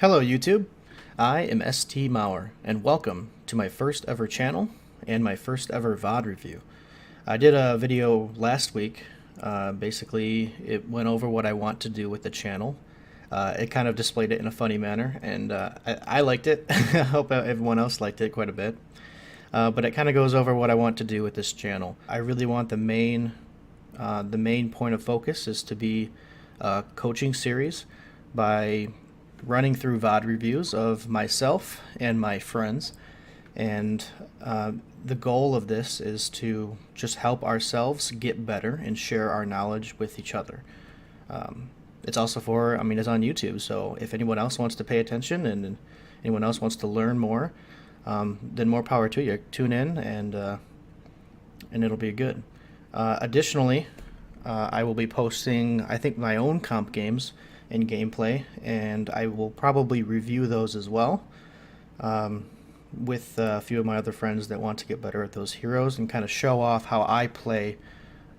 Hello YouTube, I am ST Mauer, and welcome to my first ever channel and my first ever VOD review. I did a video last week. Basically, it went over what I want to do with the channel. It kind of displayed it in a funny manner, and I liked it. I hope everyone else liked it quite a bit. But it kind of goes over what I want to do with this channel. I really want the main point of focus is to be a coaching series by running through VOD reviews of myself and my friends, and the goal of this is to just help ourselves get better and share our knowledge with each other. It's also for, it's on YouTube, so if anyone else wants to pay attention and anyone else wants to learn more, then more power to you. Tune in and it'll be good. Additionally, I will be posting, I think, my own comp games and gameplay, and I will probably review those as well with a few of my other friends that want to get better at those heroes and kind of show off how I play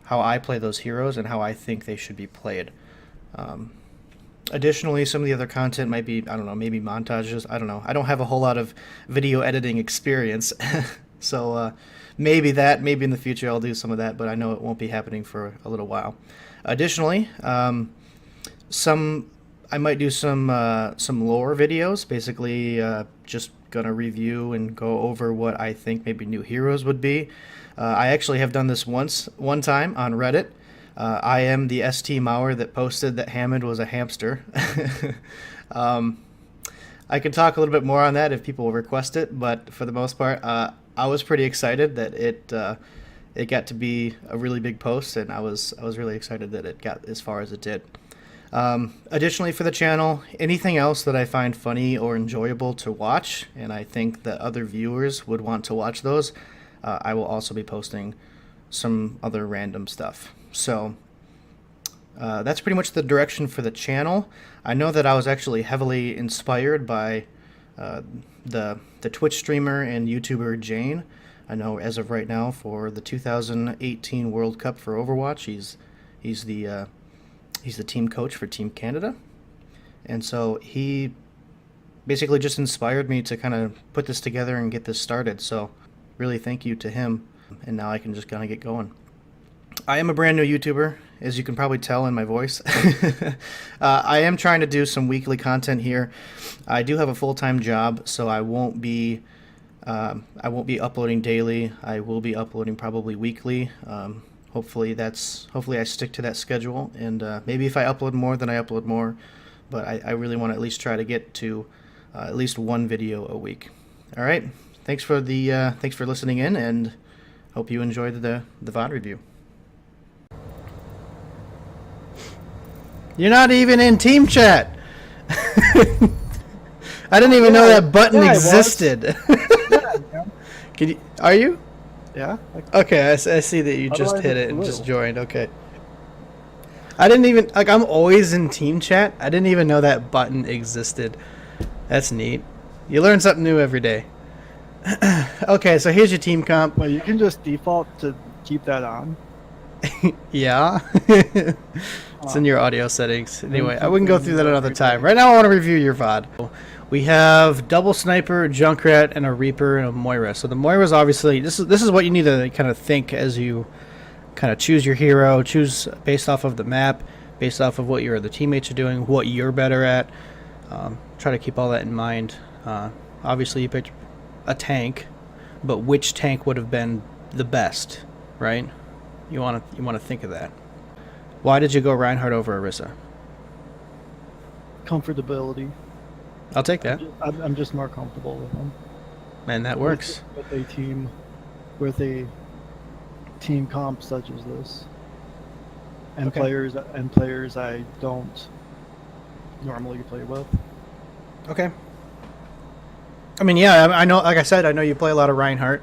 those heroes and how I think they should be played. Additionally, some of the other content might be, I don't know, maybe montages. I don't know. I don't have a whole lot of video editing experience, so maybe in the future I'll do some of that, but I know it won't be happening for a little while. Additionally, I might do some lore videos, basically just gonna review and go over what I think maybe new heroes would be. I actually have done this one time on Reddit. I am the ST Mauer that posted that Hammond was a hamster. I could talk a little bit more on that if people request it, but for the most part, I was pretty excited that it got to be a really big post, and I was really excited that it got as far as it did. Additionally, for the channel, anything else that I find funny or enjoyable to watch, and I think that other viewers would want to watch those, I will also be posting some other random stuff. So that's pretty much the direction for the channel. I know that I was actually heavily inspired by the Twitch streamer and YouTuber Jane. I know as of right now for the 2018 World Cup for Overwatch, he's the team coach for Team Canada, and so he basically just inspired me to kind of put this together and get this started. So really thank you to him, and now I can just kind of get going. I am a brand new YouTuber, as you can probably tell in my voice. I am trying to do some weekly content here. I do have a full-time job, so I won't be uploading daily. I will be uploading probably weekly. Hopefully I stick to that schedule, and maybe if I upload more, then I upload more, but I really want to at least try to get to at least one video a week. All right, thanks for listening in, and hope you enjoyed the VOD review. You're not even in team chat. I didn't even know that button existed. Are you? Yeah. Okay, I see that you just hit it and just joined. Okay. I didn't even, I'm always in team chat. I didn't even know that button existed. That's neat. You learn something new every day. Okay, so here's your team comp. Well, you can just default to keep that on. Yeah. It's in your audio settings. Anyway, I wouldn't go through that another time. Right now I want to review your VOD. We have Double Sniper, Junkrat, and a Reaper, and a Moira. So the Moira's obviously, this is what you need to kind of think as you kind of choose your hero, choose based off of the map, based off of what your other teammates are doing, what you're better at. Try to keep all that in mind. Obviously you picked a tank, but which tank would have been the best, right? You want to think of that. Why did you go Reinhardt over Orisa? Comfortability. I'll take that. I'm just more comfortable with them. And that works. With a team comp such as this, and okay. players I don't normally play with. Okay. Yeah, I know. Like I said, I know you play a lot of Reinhardt.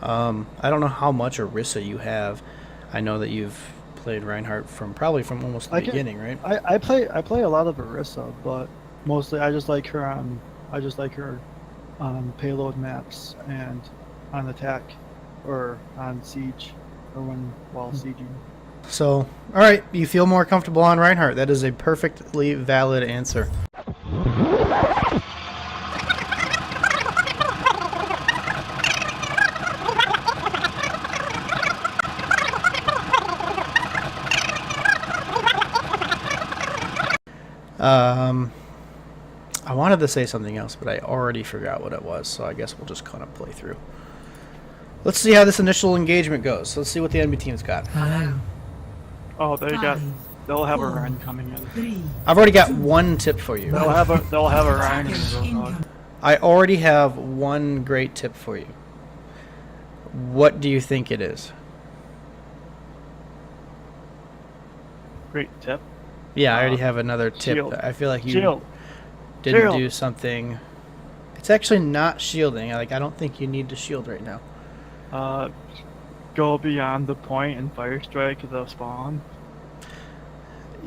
I don't know how much Orisa you have. I know that you've played Reinhardt probably from almost the beginning, right? I play a lot of Orisa, but mostly I just like her on payload maps and on attack or on siege or while sieging. So, all right, you feel more comfortable on Reinhardt. That is a perfectly valid answer. I wanted to say something else, but I already forgot what it was, so I guess we'll just kind of play through. Let's see how this initial engagement goes. Let's see what the enemy team's got. Hello. Oh, they'll have a 4, Ryan coming in. 3. I've already got one tip for you. They'll have a Ryan in the Roadhog. I already have one great tip for you. What do you think it is? Great tip. Yeah, I already have another tip. Shield. I feel like you Shield. didn't Shield. do something. It's actually not shielding. Like, I don't think you need to shield right now. Go beyond the point and fire strike the spawn.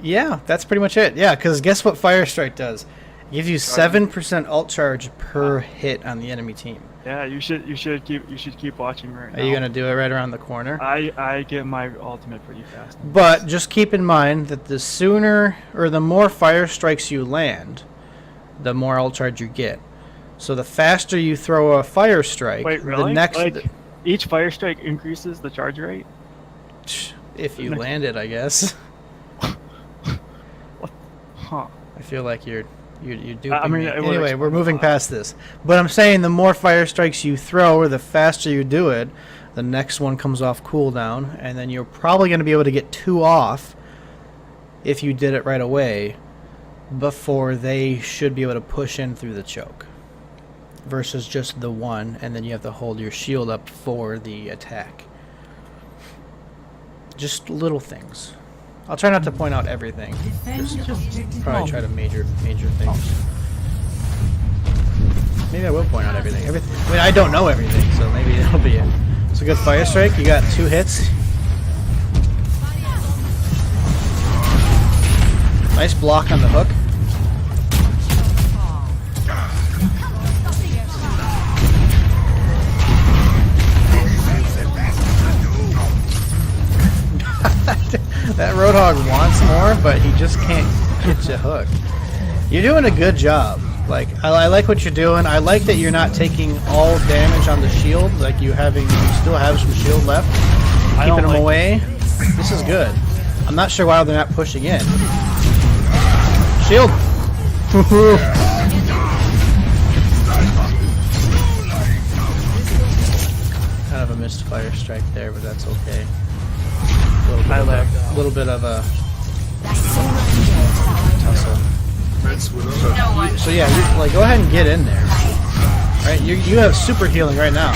Yeah, that's pretty much it. Yeah, because guess what Fire Strike does? It gives you 7% ult charge per hit on the enemy team. Yeah, you should keep watching right now. Are you gonna do it right around the corner? I get my ultimate pretty fast. But just keep in mind that the sooner or the more fire strikes you land, the more ult charge you get. So the faster you throw a fire strike, Wait, really? the next Like, each fire strike increases the charge rate? if you land it, I guess. Huh. I feel like you're duping I mean, me. it would Anyway, explain we're a moving lot. past this. But I'm saying the more fire strikes you throw, or the faster you do it, the next one comes off cooldown, and then you're probably going to be able to get 2 off if you did it right away before they should be able to push in through the choke. Versus just the 1, and then you have to hold your shield up for the attack. Just little things. I'll try not to point out everything. Just probably try to major things. Maybe I will point out everything. I mean, I don't know everything, so maybe it'll be it. It's a good fire strike. You got 2 hits. Nice block on the hook. That Roadhog wants more, but he just can't get you hooked. You're doing a good job. Like, I like what you're doing. I like that you're not taking all damage on the shield. Like, you still have some shield left. Keeping them away. This is good. I'm not sure why they're not pushing in. Shield. Kind of a missed fire strike there, but that's okay. A little bit of a tussle. So yeah, like, go ahead and get in there. Right, you have super healing right now.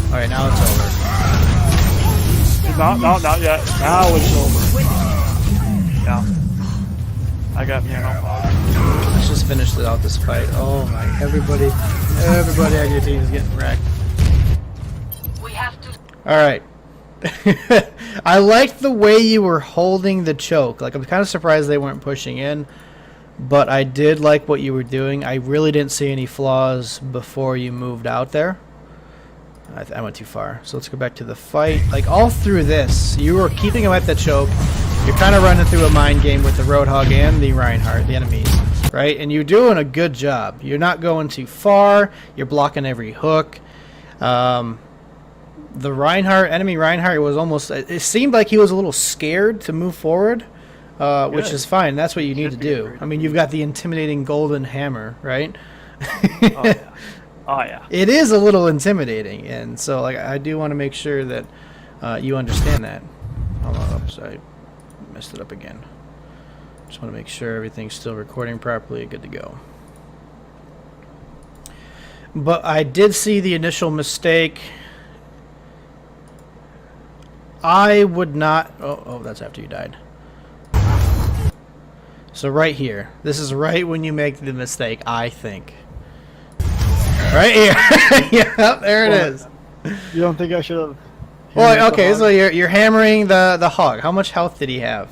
All right, now it's over. Not yet. Now it's over. Yeah. I got piano. Let's just finish out this fight. Oh my! Everybody on your team is getting wrecked. We have to. All right. I liked the way you were holding the choke. Like, I'm kind of surprised they weren't pushing in, but I did like what you were doing. I really didn't see any flaws before you moved out there. I went too far. So let's go back to the fight. Like, all through this, you were keeping him at the choke. You're kind of running through a mind game with the Roadhog and the Reinhardt, the enemies, right? And you're doing a good job. You're not going too far. You're blocking every hook. The enemy Reinhardt was almost, it seemed like he was a little scared to move forward, which is fine. That's what you need to do. I mean, you've got the intimidating golden hammer, right? Oh yeah. Oh yeah. It is a little intimidating, and so, like, I do want to make sure that you understand that. Hold on, oops, I messed it up again. Just want to make sure everything's still recording properly. Good to go. But I did see the initial mistake. I would not... Oh, that's after you died. So right here. This is right when you make the mistake, I think. Right here. Yeah, there it is. You don't think I should have? Well, okay, so you're hammering the hog. How much health did he have?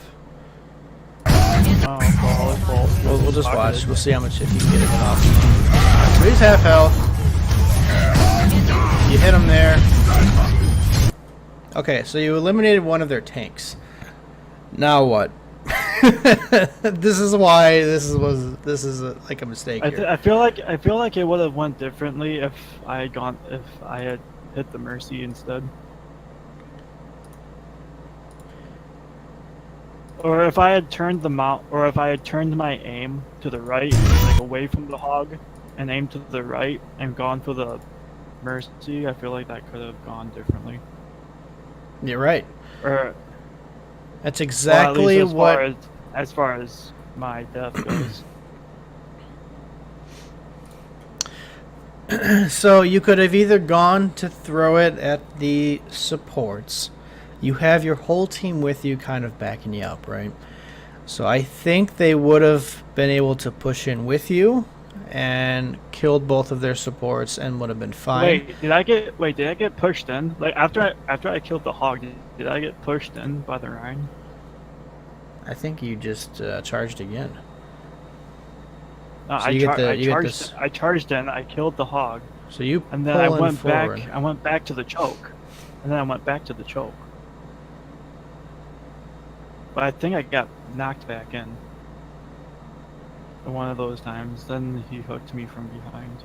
We'll just watch. We'll see how much if you can get it off. So he's half health. You hit him there. Okay, so you eliminated one of their tanks. Now what? This is why this is like a mistake here. I feel like it would have went differently if I had hit the Mercy instead. Or if I had turned my aim to the right, like away from the hog, and aimed to the right and gone for the Mercy, I feel like that could have gone differently. You're right. Or That's exactly what. As far as my death goes. So you could have either gone to throw it at the supports. You have your whole team with you kind of backing you up, right? So I think they would have been able to push in with you and killed both of their supports and would have been fine. Wait, did I get pushed in? Like after I killed the hog, did I get pushed in by the Rhine? I think you just charged again. No, So I charged in, I killed the hog, So you and then I pull in went forward. back. I went back to the choke, and then I went back to the choke. But I think I got knocked back in. One of those times. Then he hooked me from behind.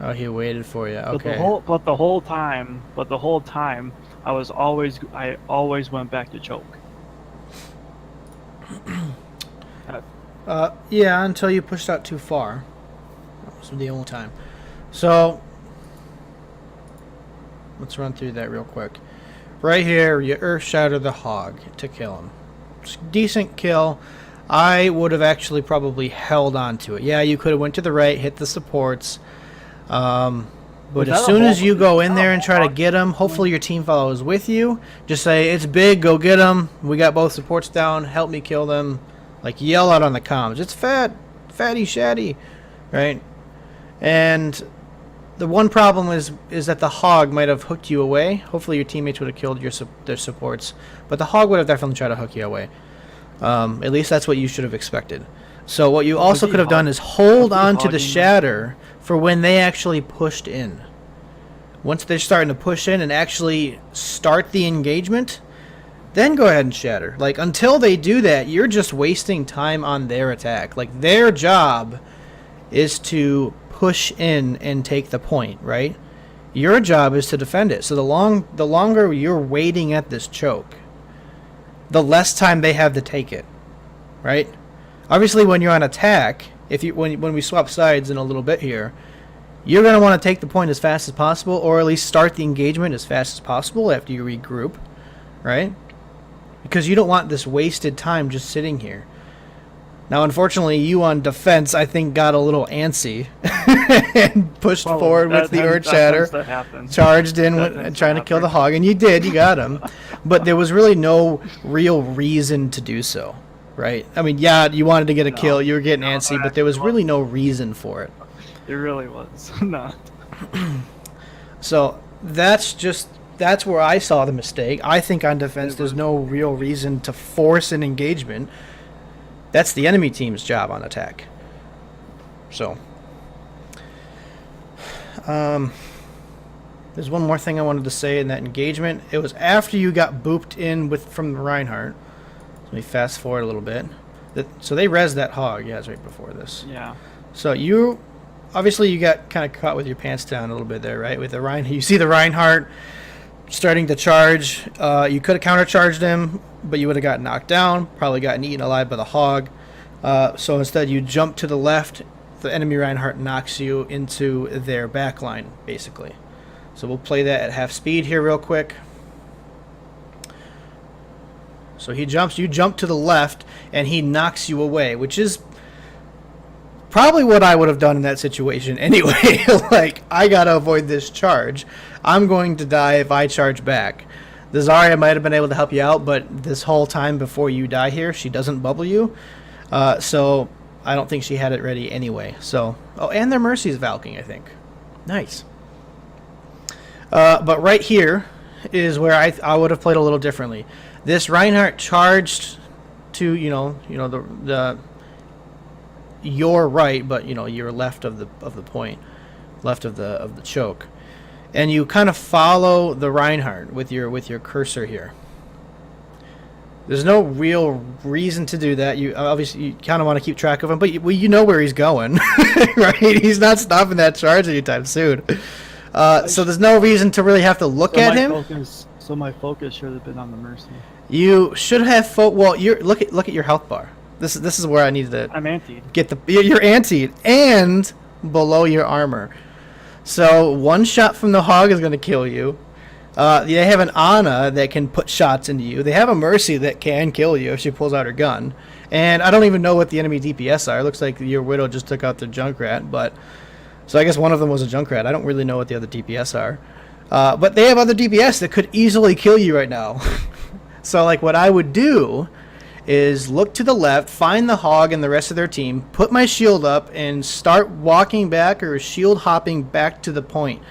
Oh, he waited for you. Okay. But the whole time, I always went back to choke. Yeah, until you pushed out too far. That was the only time. So, let's run through that real quick. Right here, you earth shatter the hog to kill him. Decent kill. I would have actually probably held on to it. Yeah, you could have went to the right, hit the supports. But as soon as you go in there and try to get him, hopefully your team follows with you. Just say, it's big, go get him. We got both supports down, help me kill them. Like, yell out on the comms. It's fatty, shatty, right? And the one problem is that the hog might have hooked you away. Hopefully your teammates would have killed their supports. But the hog would have definitely tried to hook you away. At least that's what you should have expected. So what you also could have done is hold on to the shatter for when they actually pushed in. Once they're starting to push in and actually start the engagement, then go ahead and shatter. Like, until they do that, you're just wasting time on their attack. Like, their job is to push in and take the point, right? Your job is to defend it. So the longer you're waiting at this choke, the less time they have to take it, right? Obviously, when you're on attack, when we swap sides in a little bit here, you're going to want to take the point as fast as possible, or at least start the engagement as fast as possible after you regroup, right? Because you don't want this wasted time just sitting here. Now, unfortunately, you on defense, I think, got a little antsy and pushed forward with the Earth Shatter, charged in trying to kill the hog, and you did, you got him. But there was really no real reason to do so, right? I mean, yeah, you wanted to get a kill, you were getting antsy, but there was really no reason for it. It really was not. So that's where I saw the mistake. I think on defense, there's no real reason to force an engagement. That's the enemy team's job on attack. So, there's one more thing I wanted to say in that engagement. It was after you got booped in from the Reinhardt. Let me fast forward a little bit. So they rezzed that hog. Yeah, it's right before this. Yeah. So you got kind of caught with your pants down a little bit there, right? With the Reinhardt, you see the Reinhardt starting to charge. You could have countercharged him, but you would have gotten knocked down, probably gotten eaten alive by the hog. So instead you jump to the left. The enemy Reinhardt knocks you into their back line, basically. So we'll play that at half speed here real quick. So you jump to the left, and he knocks you away, which is probably what I would have done in that situation anyway. Like, I gotta avoid this charge. I'm going to die if I charge back. The Zarya might have been able to help you out, but this whole time before you die here, she doesn't bubble you. So I don't think she had it ready anyway. So, oh, and their Mercy's Valking, I think. Nice. But right here is where I would have played a little differently. This Reinhardt charged to the your right, but you're left of the point, left of the choke, and you kind of follow the Reinhardt with your cursor here. There's no real reason to do that. You obviously you kind of want to keep track of him, but you know where he's going, right? He's not stopping that charge anytime soon. So there's no reason to really have to look at him. So my focus should have been on the Mercy. You should have well. Look at your health bar. This is where I need to. I'm antied. Get you're antied and below your armor. So one shot from the hog is going to kill you. They have an Ana that can put shots into you. They have a Mercy that can kill you if she pulls out her gun. And I don't even know what the enemy DPS are. It looks like your Widow just took out the Junkrat, but so I guess one of them was a Junkrat. I don't really know what the other DPS are. But they have other DPS that could easily kill you right now. So like what I would do is look to the left, find the hog and the rest of their team, put my shield up, and start walking back or shield hopping back to the point.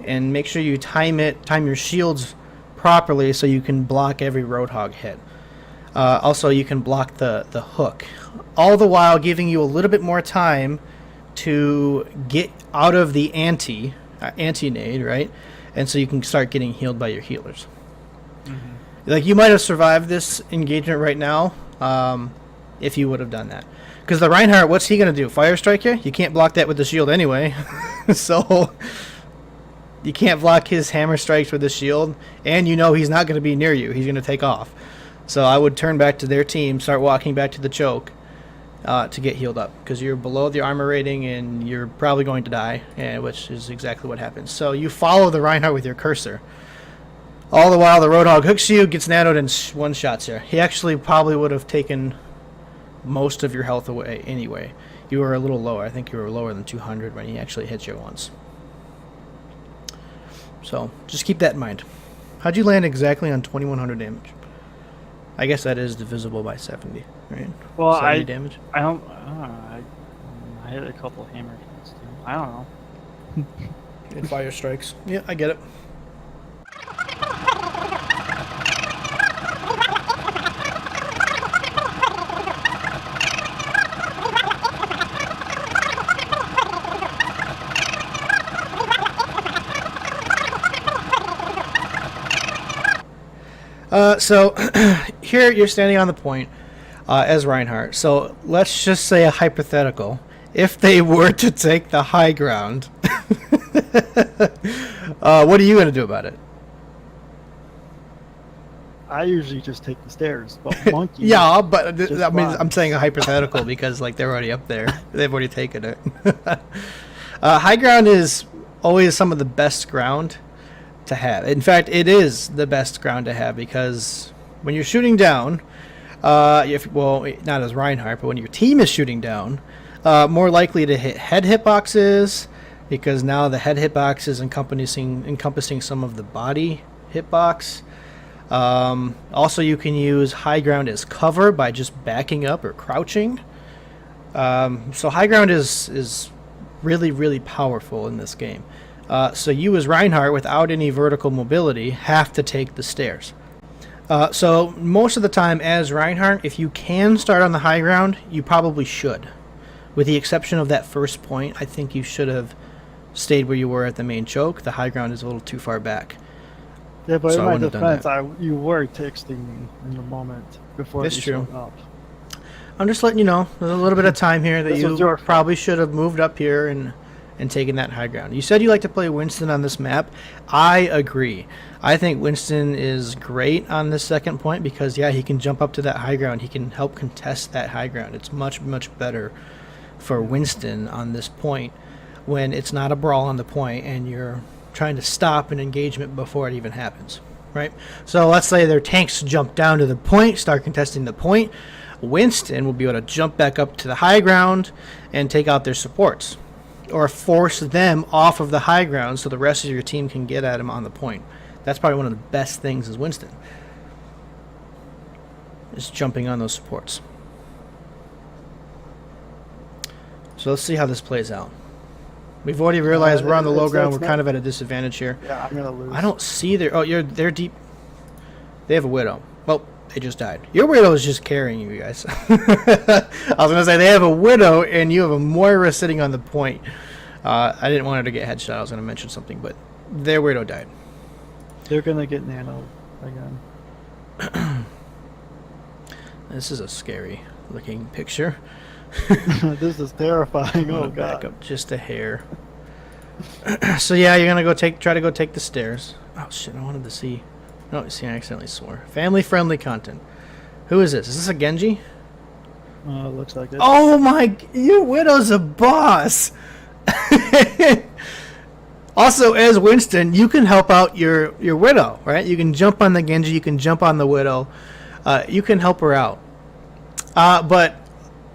And make sure you time your shields properly so you can block every Roadhog hit. Also, you can block the hook. All the while giving you a little bit more time to get out of the anti-nade, right? And so you can start getting healed by your healers. Mm-hmm. Like, you might have survived this engagement right now if you would have done that. Because the Reinhardt, what's he going to do? Fire strike you? You can't block that with the shield anyway. So you can't block his hammer strikes with the shield. And you know he's not going to be near you. He's going to take off. So I would turn back to their team, start walking back to the choke to get healed up. Because you're below the armor rating and you're probably going to die, which is exactly what happens. So you follow the Reinhardt with your cursor. All the while the Roadhog hooks you, gets nanoed, and one-shots you. He actually probably would have taken most of your health away anyway. You were a little lower. I think you were lower than 200 when he actually hit you once. So just keep that in mind. How'd you land exactly on 2100 damage? I guess that is divisible by 70, right? Well, 70 damage. I don't know. I hit a couple hammer hits too. I don't know. And fire strikes. Yeah, I get it. So here you're standing on the point as Reinhardt. So let's just say a hypothetical. If they were to take the high ground, what are you going to do about it? I usually just take the stairs, but monkey. Yeah, but I mean, runs. I'm saying a hypothetical because like they're already up there. They've already taken it. High ground is always some of the best ground to have. In fact, it is the best ground to have because when you're shooting down, well, not as Reinhardt, but when your team is shooting down, more likely to hit head hitboxes because now the head hitbox is encompassing some of the body hitbox. Also, you can use high ground as cover by just backing up or crouching. So high ground is really, really powerful in this game. So you as Reinhardt, without any vertical mobility, have to take the stairs. So most of the time as Reinhardt, if you can start on the high ground, you probably should. With the exception of that first point, I think you should have stayed where you were at the main choke. The high ground is a little too far back. Yeah, but So in I my wouldn't have done defense, you were texting me in the moment before That's you true. showed up. I'm just letting you know, there's a little bit of time here that This was you your fault. probably should have moved up here and taken that high ground. You said you like to play Winston on this map. I agree. I think Winston is great on this second point because, yeah, he can jump up to that high ground. He can help contest that high ground. It's much, much better for Winston on this point when it's not a brawl on the point and you're trying to stop an engagement before it even happens, right? So let's say their tanks jump down to the point, start contesting the point. Winston will be able to jump back up to the high ground and take out their supports or force them off of the high ground so the rest of your team can get at him on the point. That's probably one of the best things as Winston, is jumping on those supports. So let's see how this plays out. We've already realized we're on the low ground. We're kind of at a disadvantage here. Yeah, I'm gonna lose. I don't see their... Oh, they're deep. They have a Widow. Well, they just died. Your Widow is just carrying you guys. I was going to say they have a Widow and you have a Moira sitting on the point. I didn't want her to get headshot. I was going to mention something, but their Widow died. They're gonna get nano again. This is a scary looking picture. This is terrifying. Oh Back god. up just a hair. So yeah, you're gonna try to go take the stairs. Oh shit! I wanted to see. No, see, I accidentally swore. Family-friendly content. Who is this? Is this a Genji? Looks like it. Oh my! Your Widow's a boss. Also, as Winston, you can help out your Widow, right? You can jump on the Genji. You can jump on the Widow. You can help her out. But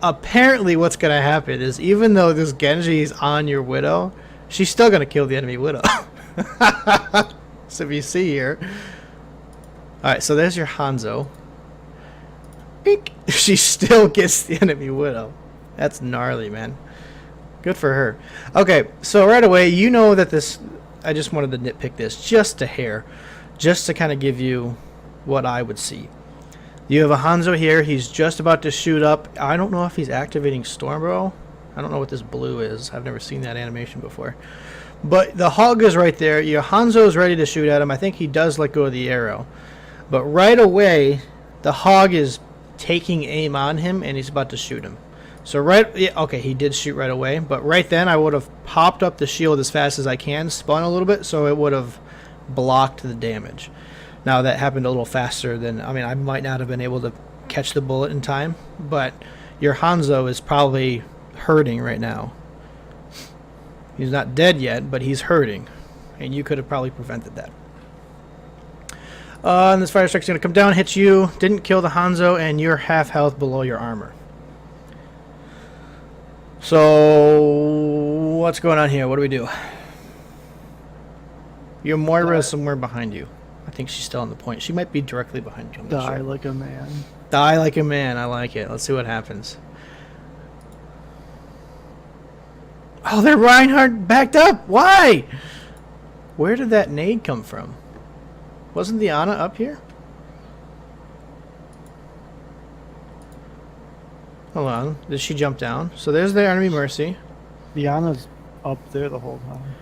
apparently, what's gonna happen is even though this Genji is on your Widow, she's still gonna kill the enemy Widow. So if you see here, all right. So there's your Hanzo. Beak. She still gets the enemy Widow. That's gnarly, man. Good for her. Okay, so right away, you know that this. I just wanted to nitpick this just a hair, just to kind of give you what I would see. You have a Hanzo here. He's just about to shoot up. I don't know if he's activating Stormbro. I don't know what this blue is. I've never seen that animation before. But the hog is right there. Your Hanzo is ready to shoot at him. I think he does let go of the arrow. But right away, the hog is taking aim on him, and he's about to shoot him. So okay, he did shoot right away. But right then, I would have popped up the shield as fast as I can, spun a little bit, so it would have blocked the damage. Now, that happened a little faster than... I mean, I might not have been able to catch the bullet in time, but your Hanzo is probably hurting right now. He's not dead yet, but he's hurting, and you could have probably prevented that. And this fire strike's going to come down, hit you, didn't kill the Hanzo, and you're half health below your armor. So, what's going on here? What do we do? Your Moira is somewhere behind you. I think she's still on the point. She might be directly behind you. Die like a man. Die like a man. I like it. Let's see what happens. Oh, they're Reinhardt backed up. Why? Where did that nade come from? Wasn't the Ana up here? Hold on. Did she jump down? So there's the enemy Mercy. The Ana's up there the whole time.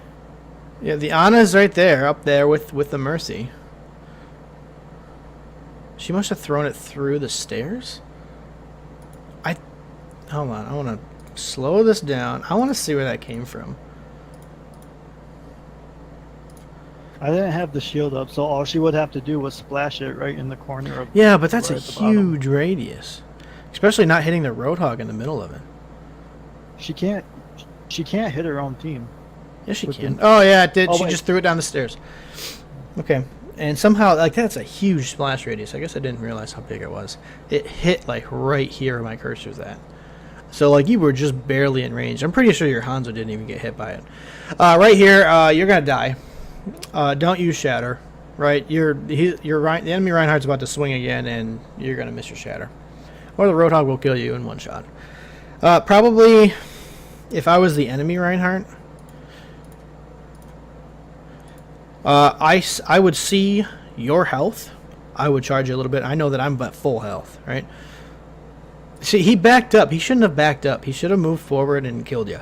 Yeah, the Ana is right there, up there with the Mercy. She must have thrown it through the stairs? Hold on. I want to slow this down. I want to see where that came from. I didn't have the shield up, so all she would have to do was splash it right in the corner of... Yeah, but that's right a at the bottom. huge radius. Especially not hitting the Roadhog in the middle of it. She can't hit her own team. Yes, she With can. the- Oh, yeah, it did. Oh, She wait. just threw it down the stairs. Okay. And somehow, like, that's a huge splash radius. I guess I didn't realize how big it was. It hit, like, right here where my cursor's at. So, like, you were just barely in range. I'm pretty sure your Hanzo didn't even get hit by it. Right here, you're going to die. Don't use Shatter. Right? The enemy Reinhardt's about to swing again, and you're going to miss your Shatter. Or the Roadhog will kill you in one shot. Probably, if I was the enemy Reinhardt, I would see your health. I would charge you a little bit. I know that I'm at full health, right? See, he backed up. He shouldn't have backed up. He should have moved forward and killed you.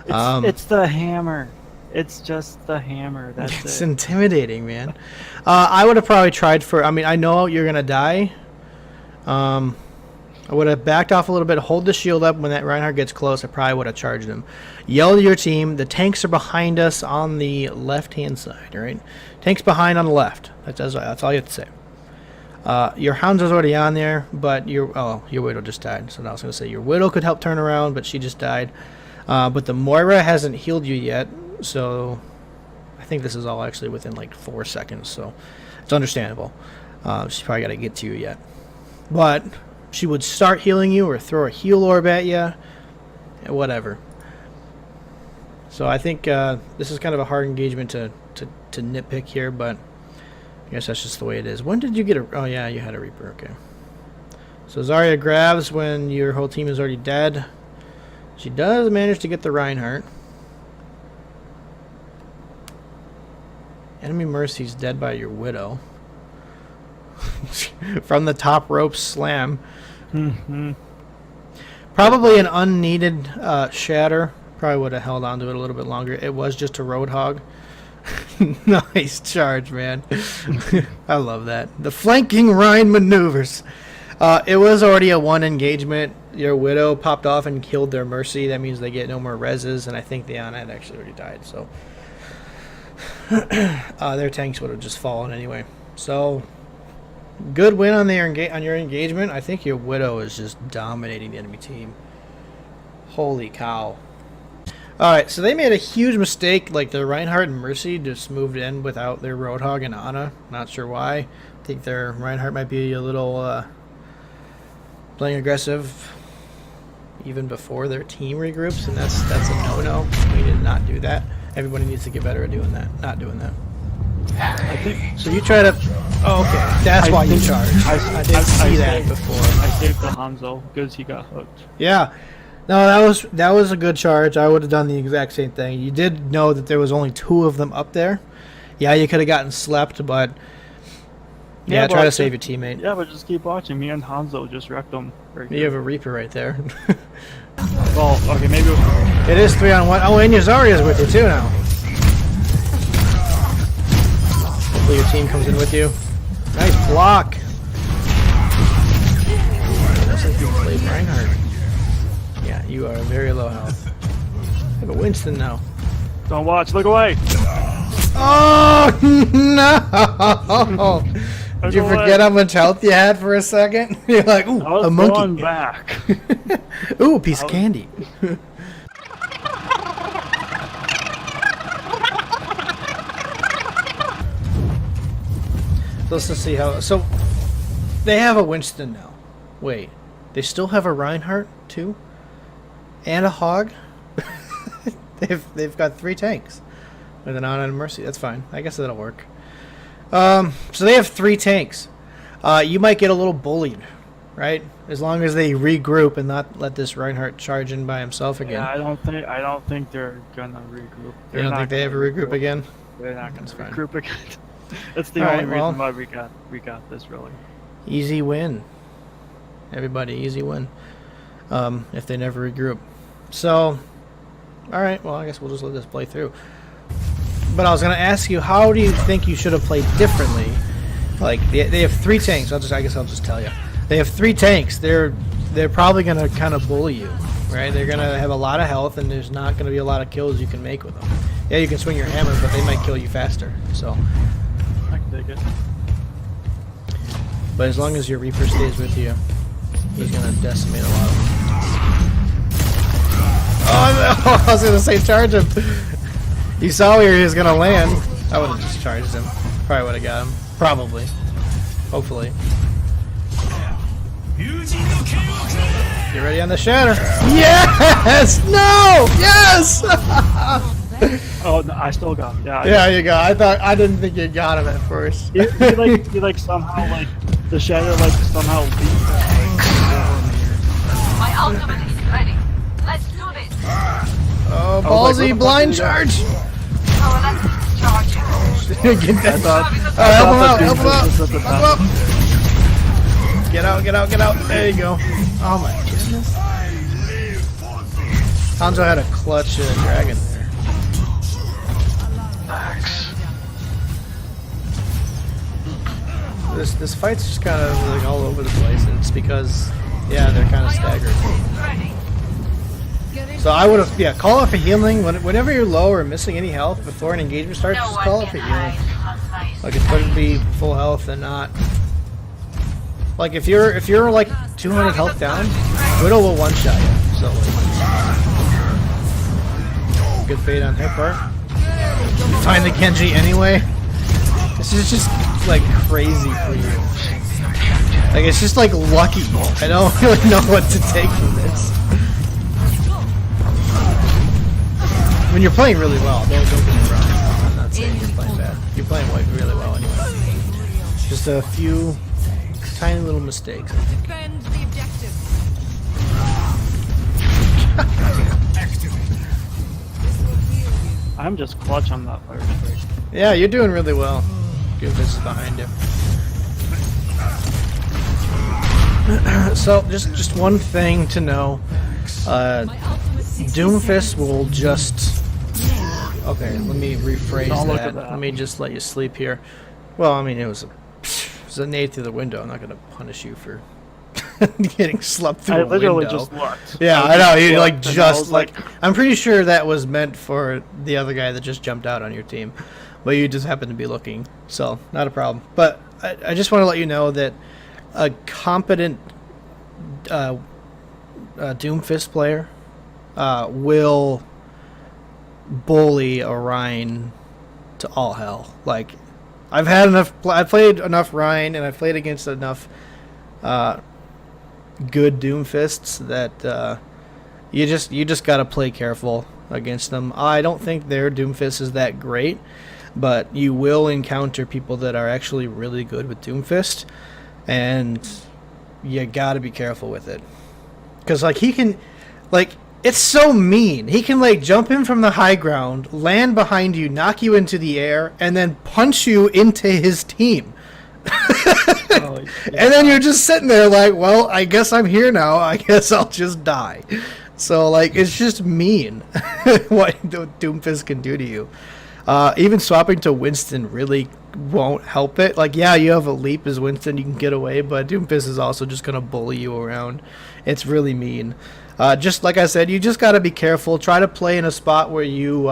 It's the hammer. It's just the hammer. That's It's it. intimidating, man. I would have probably tried for... I mean, I know you're going to die. I would have backed off a little bit, hold the shield up. When that Reinhardt gets close, I probably would have charged him. Yell to your team. The tanks are behind us on the left-hand side, right? Tanks behind on the left. That's all you have to say. Your Hanzo's already on there, but your Widow just died. So I was going to say your Widow could help turn around, but she just died. But the Moira hasn't healed you yet, so I think this is all actually within like 4 seconds, so it's understandable. She's probably got to get to you yet. But she would start healing you or throw a heal orb at you, whatever. So I think this is kind of a hard engagement to nitpick here, but I guess that's just the way it is. When did you get a... Oh, yeah, you had a Reaper. Okay. So Zarya grabs when your whole team is already dead. She does manage to get the Reinhardt. Enemy Mercy's dead by your Widow. From the top rope slam. Probably an unneeded shatter. Probably would have held on to it a little bit longer. It was just a Roadhog. Nice charge, man. I love that. The flanking Rhine maneuvers. It was already a 1 engagement. Your Widow popped off and killed their Mercy. That means they get no more reses, and I think the Ana had actually already died, so their tanks would have just fallen anyway. So good win on your engagement. I think your Widow is just dominating the enemy team. Holy cow. Alright, so they made a huge mistake. Like, the Reinhardt and Mercy just moved in without their Roadhog and Ana. Not sure why. I think their Reinhardt might be a little playing aggressive even before their team regroups, and that's a no-no. We did not do that. Everybody needs to get better at doing that. Not doing that. I think So you try to... Oh, okay. That's why you charged. I didn't see that before. I saved the Hanzo because he got hooked. Yeah. No, that was a good charge. I would have done the exact same thing. You did know that there was only 2 of them up there. Yeah, you could have gotten slept, but yeah, try to save your teammate. Yeah, but just keep watching. Me and Hanzo just wrecked them. You have a Reaper right there. Well, okay, maybe It is 3-on-1. Oh, and your Zarya's with you too now. Hopefully your team comes in with you. Nice block. Looks like you played Reinhardt. Yeah, you are very low health. I have a Winston now. don't watch. Look away. Oh no! Did you forget how much health you had for a second? You're like, ooh, I was a monkey. going back. Ooh, a piece of candy. Let's just see how. So they have a Winston now. Wait, they still have a Reinhardt too, and a Hog. they've got 3 tanks with an Ana and a Mercy. That's fine. I guess that'll work. So they have 3 tanks. You might get a little bullied, right? As long as they regroup and not let this Reinhardt charge in by himself again. Yeah, I don't think they're gonna regroup. You don't think they ever regroup again? They're not gonna fine. regroup again. That's the All only right, reason why we got this really. Easy win. Everybody, easy win. If they never regroup. So, alright, well, I guess we'll just let this play through. But I was going to ask you, how do you think you should have played differently? Like, they have 3 tanks. I guess I'll just tell you. They have 3 tanks. They're probably going to kind of bully you, right? They're going to have a lot of health, and there's not going to be a lot of kills you can make with them. Yeah, you can swing your hammer, but they might kill you faster. So, I can take it. but as long as your Reaper stays with you, he's going to decimate a lot of them. Oh, I was going to say charge him. You saw where he was going to land. I would have just charged him. Probably would have got him. Probably. Hopefully. Get ready on the shatter. Yes! No! Yes! Oh, no, I still got him. Yeah. Yeah, you got. I didn't think you got him at first. You like somehow like the shadow like somehow leaves. My ultimate is ready. Let's do this. Oh, I was ballsy like, what the fuck blind did you charge. Oh, let's charge him. Get that. I Help him out! thought Help him out! was at the Help top. him out! Get out! Get out! Get out! There you go. Oh my goodness. Hanzo had a clutch dragon there. This fight's just kind of like all over the place, and it's because, yeah, they're kind of staggered. So I would have, call it for healing. Whenever you're low or missing any health before an engagement starts, just call it for healing. Like, it's better to be full health than not. Like, if you're like 200 health down, Widow will one-shot you. So, good fate on her part. You find the Genji anyway. This is just like crazy for you. Like, it's just like lucky. I don't really know what to take from this. When you're playing really well, don't get me wrong. I'm not saying you're playing bad. You're playing really well anyway. Just a few tiny little mistakes. Defend the objective. I'm just clutch on that fire strike. Yeah, you're doing really well. Good business behind you. So, just one thing to know. Doomfist will just... Okay, let me rephrase Don't look that. at that. Let me just let you sleep here. Well, I mean, it was a nade through the window. I'm not going to punish you for getting slept through I a literally window. just looked. Yeah, I know. You like looked, and I just was like I'm pretty sure that was meant for the other guy that just jumped out on your team, but you just happened to be looking, so not a problem. But I just want to let you know that a competent Doomfist player will bully Orion to all hell. Like I've had enough. I played enough Ryan, and I played against enough good Doomfists that you just gotta play careful against them. I don't think their Doomfist is that great, but you will encounter people that are actually really good with Doomfist, and you gotta be careful with it. Because like he can, like it's so mean. He can like jump in from the high ground, land behind you, knock you into the air, and then punch you into his team. Oh, yeah. And then you're just sitting there like, well, I guess I'm here now. I guess I'll just die. So like, it's just mean what the Doomfist can do to you. Even swapping to Winston really won't help it. Like, yeah, you have a leap as Winston, you can get away, but Doomfist is also just gonna bully you around. It's really mean. Just like I said, you just gotta be careful. Try to play in a spot where you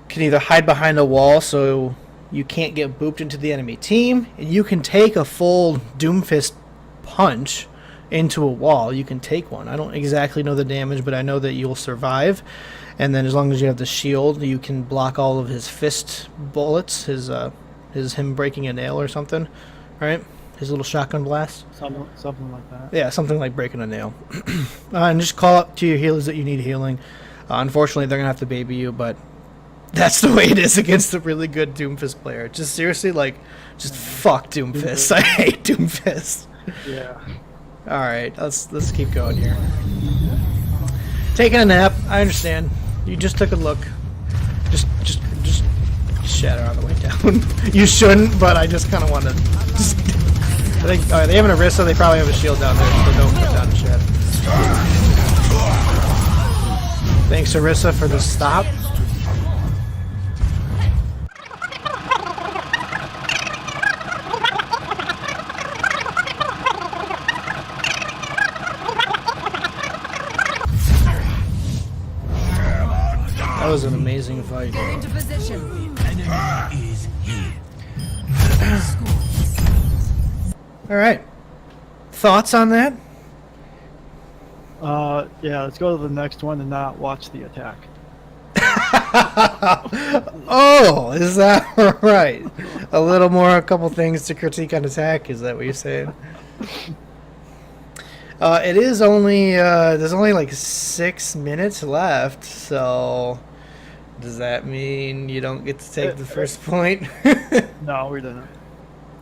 can either hide behind a wall so you can't get booped into the enemy team, and you can take a full Doomfist punch into a wall. You can take one. I don't exactly know the damage, but I know that you'll survive. And then as long as you have the shield, you can block all of his fist bullets, his him breaking a nail or something, right? His little shotgun blast. Something like that. Yeah, something like breaking a nail. And just call up to your healers that you need healing. Unfortunately, they're going to have to baby you, but that's the way it is against a really good Doomfist player. Just seriously, like, just fuck Doomfist. I hate Doomfist. Yeah. Alright, let's keep going here. Taking a nap, I understand. You just took a look. Just shatter on the way down. You shouldn't, but I just kind of want to. I think they have an Orisa. They probably have a shield down there, so don't put down the shatter. Thanks, Orisa, for the stop. That was an amazing fight. Get into position. Alright. Thoughts on that? Yeah, let's go to the next one and not watch the attack. Oh, is that right? A couple things to critique on attack, is that what you're saying? It is only, there's only like 6 minutes left, so does that mean you don't get to take the first point? No, we didn't.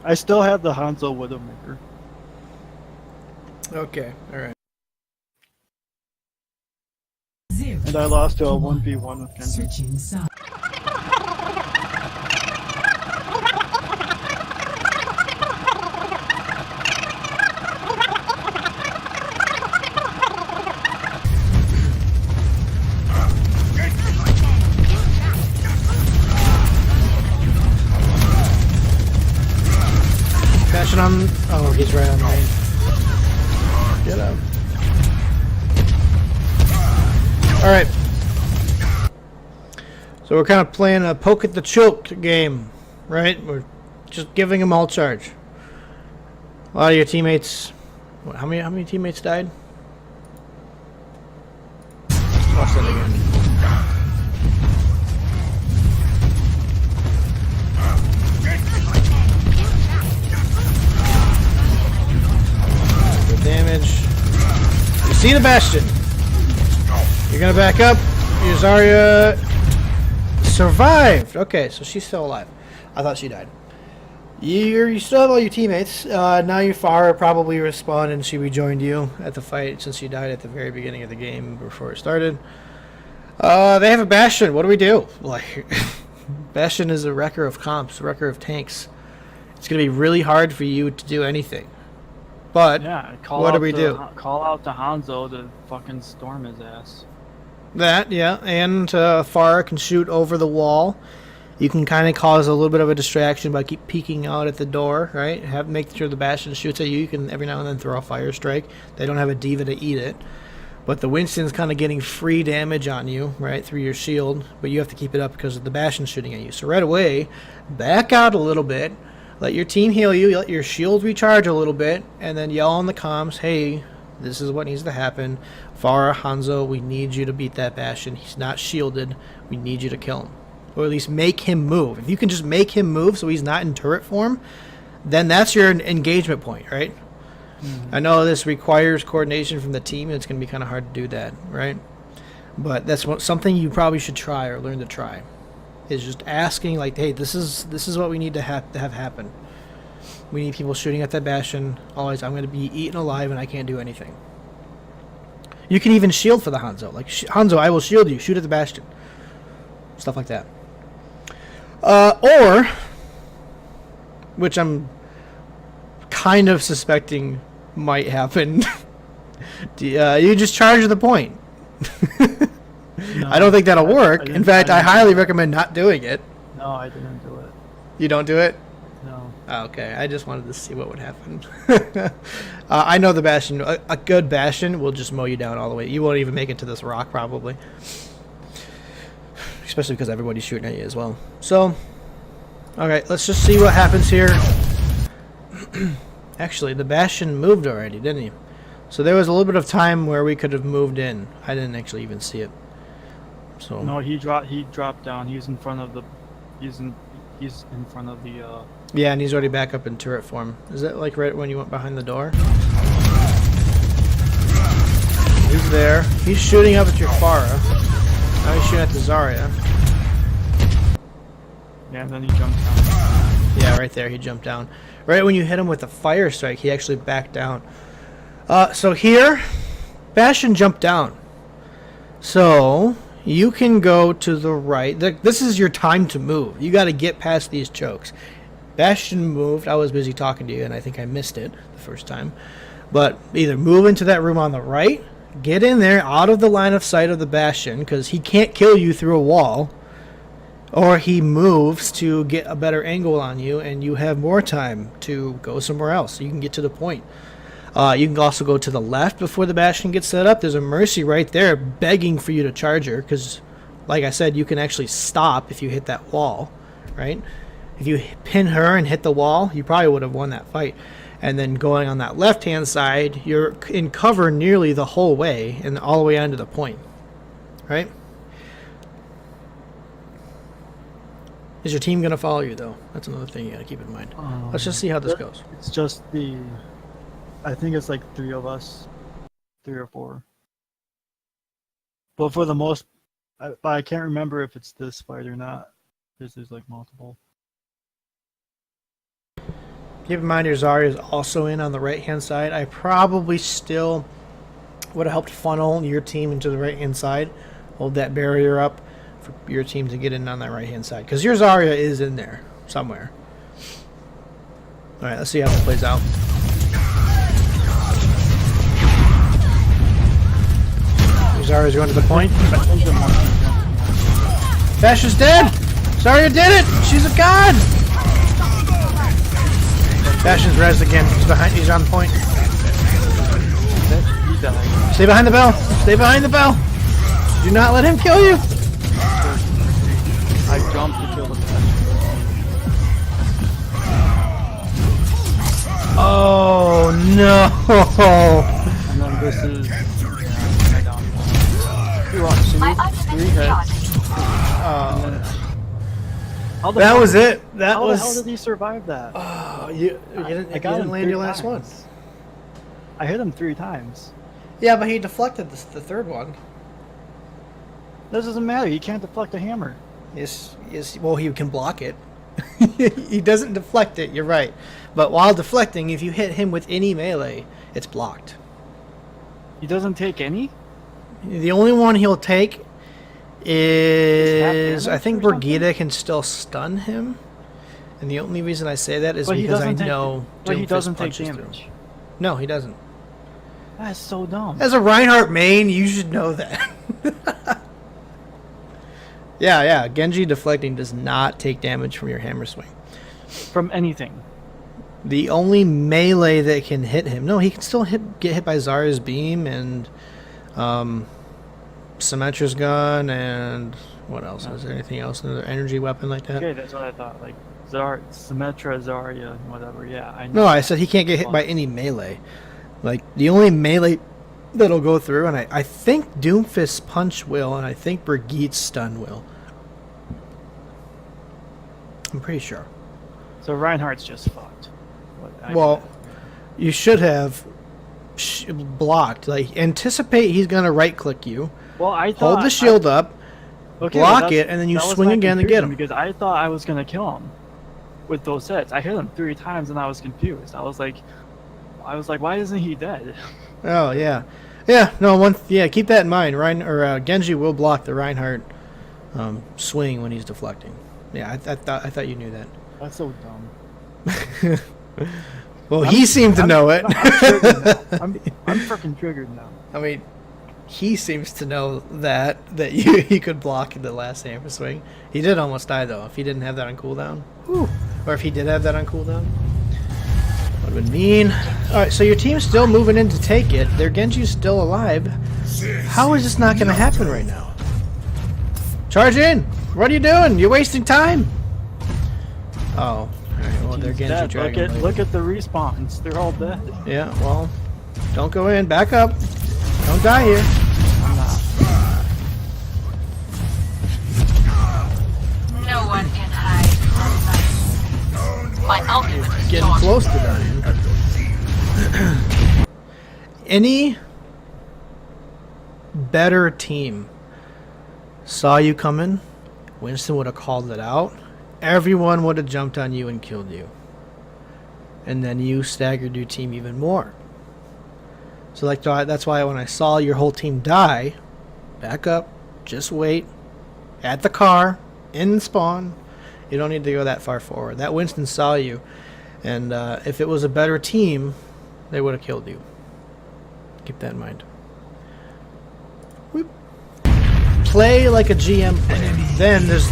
I still have the Hanzo Widowmaker. Okay, alright. And I lost to a 1v1 with Kenji. Switching side. Bashing on. Oh, he's right on lane. Get up. Alright. So we're kind of playing a poke at the choke game, right? We're just giving them all charge. A lot of your teammates. What, how many teammates died? Watch that again. Good damage. You see the Bastion. You're gonna back up. Zarya survived. Okay, so she's still alive. I thought she died. You still have all your teammates. Now your Pharah probably respawned and she rejoined you at the fight since she died at the very beginning of the game before it started. They have a Bastion. What do we do? Like, Bastion is a wrecker of comps, a wrecker of tanks. It's gonna be really hard for you to do anything. But Yeah, what do we do? Call out to Hanzo to fucking storm his ass. That, yeah, and Pharah can shoot over the wall You can kind of cause a little bit of a distraction by keep peeking out at the door, right? Make sure the Bastion shoots at you. You can every now and then throw a fire strike. They don't have a diva to eat it. But the Winston's kind of getting free damage on you, right, through your shield. But you have to keep it up because of the Bastion shooting at you. So right away, back out a little bit. Let your team heal you. Let your shield recharge a little bit. And then yell on the comms, hey, this is what needs to happen. Farah, Hanzo, we need you to beat that Bastion. He's not shielded. We need you to kill him. Or at least make him move. If you can just make him move so he's not in turret form, then that's your engagement point, right? Mm-hmm. I know this requires coordination from the team, and it's going to be kind of hard to do that, right? But that's something you probably should try or learn to try. Is just asking, like, hey, this is what we need to have happen. We need people shooting at that Bastion. Otherwise, I'm going to be eaten alive, and I can't do anything. You can even shield for the Hanzo. Like, Hanzo, I will shield you. Shoot at the Bastion. Stuff like that. Or, which I'm kind of suspecting might happen, you just charge the point. No, I don't think that'll work. In fact, I highly recommend not doing it. No, I didn't do it. You don't do it? No. Oh, okay, I just wanted to see what would happen. I know the Bastion, a good Bastion will just mow you down all the way. You won't even make it to this rock, probably. Especially because everybody's shooting at you as well. So, alright, let's just see what happens here. Actually, the Bastion moved already, didn't he? So there was a little bit of time where we could have moved in. I didn't actually even see it. So No, he dropped down. He's in front of the he's in front of the yeah, and he's already back up in turret form. Is that like right when you went behind the door? He's there. He's shooting up at your Farah. Now he's shooting at the Zarya. Yeah, and then he jumped down. Yeah, right there, he jumped down. Right when you hit him with the fire strike, he actually backed down. So here, Bastion jumped down. So, you can go to the right. This is your time to move. You got to get past these chokes. Bastion moved. I was busy talking to you, and I think I missed it the first time. But either move into that room on the right, get in there out of the line of sight of the Bastion, because he can't kill you through a wall, or he moves to get a better angle on you, and you have more time to go somewhere else. You can get to the point. You can also go to the left before the Bastion gets set up. There's a Mercy right there begging for you to charge her, because, like I said, you can actually stop if you hit that wall, right? If you pin her and hit the wall, you probably would have won that fight. And then going on that left-hand side, you're in cover nearly the whole way and all the way onto the point, right? Is your team going to follow you, though? That's another thing you got to keep in mind. Let's just see how this goes. It's just I think it's like 3 of us, 3 or 4. But for the most, but I can't remember if it's this fight or not, because there's like multiple. Keep in mind your Zarya is also in on the right-hand side. I probably still would have helped funnel your team into the right-hand side. Hold that barrier up for your team to get in on that right-hand side. Because your Zarya is in there somewhere. Alright, let's see how it plays out. Your Zarya's going to the point. Bastion's dead! Zarya did it! She's a god! Bastion's res again. He's on point. He died. Stay behind the bell. Stay behind the bell. Do not let him kill you. I jumped to kill the Bastion. Oh no! And then this is my downfall. We lost 3 hits. That was it. How the hell did he survive that? Oh, you didn't land your last one. I hit him 3 times. Yeah, but he deflected the third one. This doesn't matter. You can't deflect a hammer. Yes. Well, he can block it. He doesn't deflect it. You're right. But while deflecting, if you hit him with any melee, it's blocked. He doesn't take any? The only one he'll take is I think or something? Brigida can still stun him, and the only reason I say that is But he because I doesn't take- know. But he Doomfist doesn't take punches damage. through. No, he doesn't. That's so dumb. As a Reinhardt main, you should know that. Yeah. Genji deflecting does not take damage from your hammer swing. From anything. The only melee that can hit him. No, he can still get hit by Zarya's beam and Symmetra's gun and what else? Is there anything else? Another energy weapon like that? Okay, that's what I thought. Like Symmetra, Zarya, whatever. Yeah, I know. No, I said he can't get hit by any melee. Like the only melee that'll go through, and I think Doomfist's punch will, and I think Brigitte's stun will. I'm pretty sure. So Reinhardt's just fucked. Well, you should have blocked. Like, anticipate he's going to right-click you, well, I thought hold the shield up, okay, block it, and then you swing again and get him. Because I thought I was going to kill him with those hits. I hit him 3 times, and I was confused. I was like, why isn't he dead? Oh, yeah. Yeah, no, keep that in mind. Genji will block the Reinhardt swing when he's deflecting. Yeah, I thought you knew that. That's so dumb. Well, he seemed to know it. I'm freaking triggered now. I mean, he seems to know that he could block the last hammer swing. He did almost die, though, if he didn't have that on cooldown. Whew. Or if he did have that on cooldown. That would have been mean. Alright, so your team's still moving in to take it. Their Genji's still alive. How is this not going to happen right now? Charge in! What are you doing? You're wasting time! Oh. Alright, well, they're Genji Dead. Dragon. Look at the respawns. They're all dead. Yeah, well, don't go in. Back up. Don't die here. I'm not. No one can hide from my ultimate is Getting charged. close to dying. Any better team saw you coming, Winston would have called it out. Everyone would have jumped on you and killed you. And then you staggered your team even more. So that's why when I saw your whole team die, back up, just wait, at the car, in spawn. You don't need to go that far forward. That Winston saw you, and if it was a better team, they would have killed you. Keep that in mind. Whoop. Play like a GM player. Then there's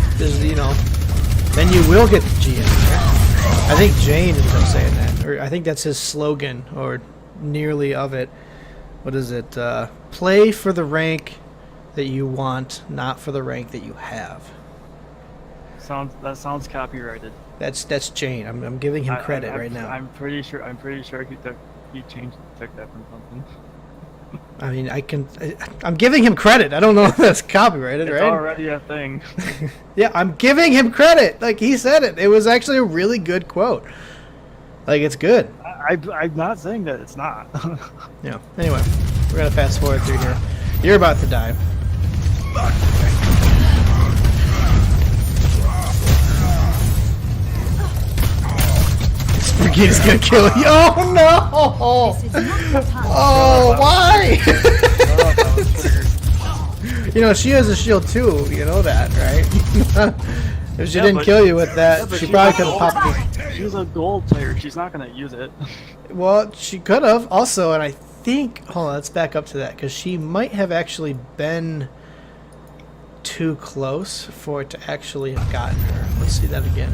then you will get the GM. I think Jane ends up saying that, or I think that's his slogan, or nearly of it. What is it? Play for the rank that you want, not for the rank that you have. That sounds copyrighted. That's Jane. I'm giving him credit right now. I'm pretty sure he took that from something. I mean, I'm giving him credit. I don't know if that's copyrighted, It's right? already a thing. Yeah, I'm giving him credit. Like, he said it. It was actually a really good quote. Like, it's good. I'm not saying that it's not. Yeah. Anyway, we're gonna fast forward through here. You're about to die. Brigitte's gonna kill you. Oh no! This is not your time. Oh, why? You know, she has a shield too. You know that, right? If she didn't kill you with that, but she she's probably a could have popped it. She's a gold player. She's not gonna use it. Well, she could have also, and I think. Hold on, let's back up to that because she might have actually been too close for it to actually have gotten her. Let's see that again.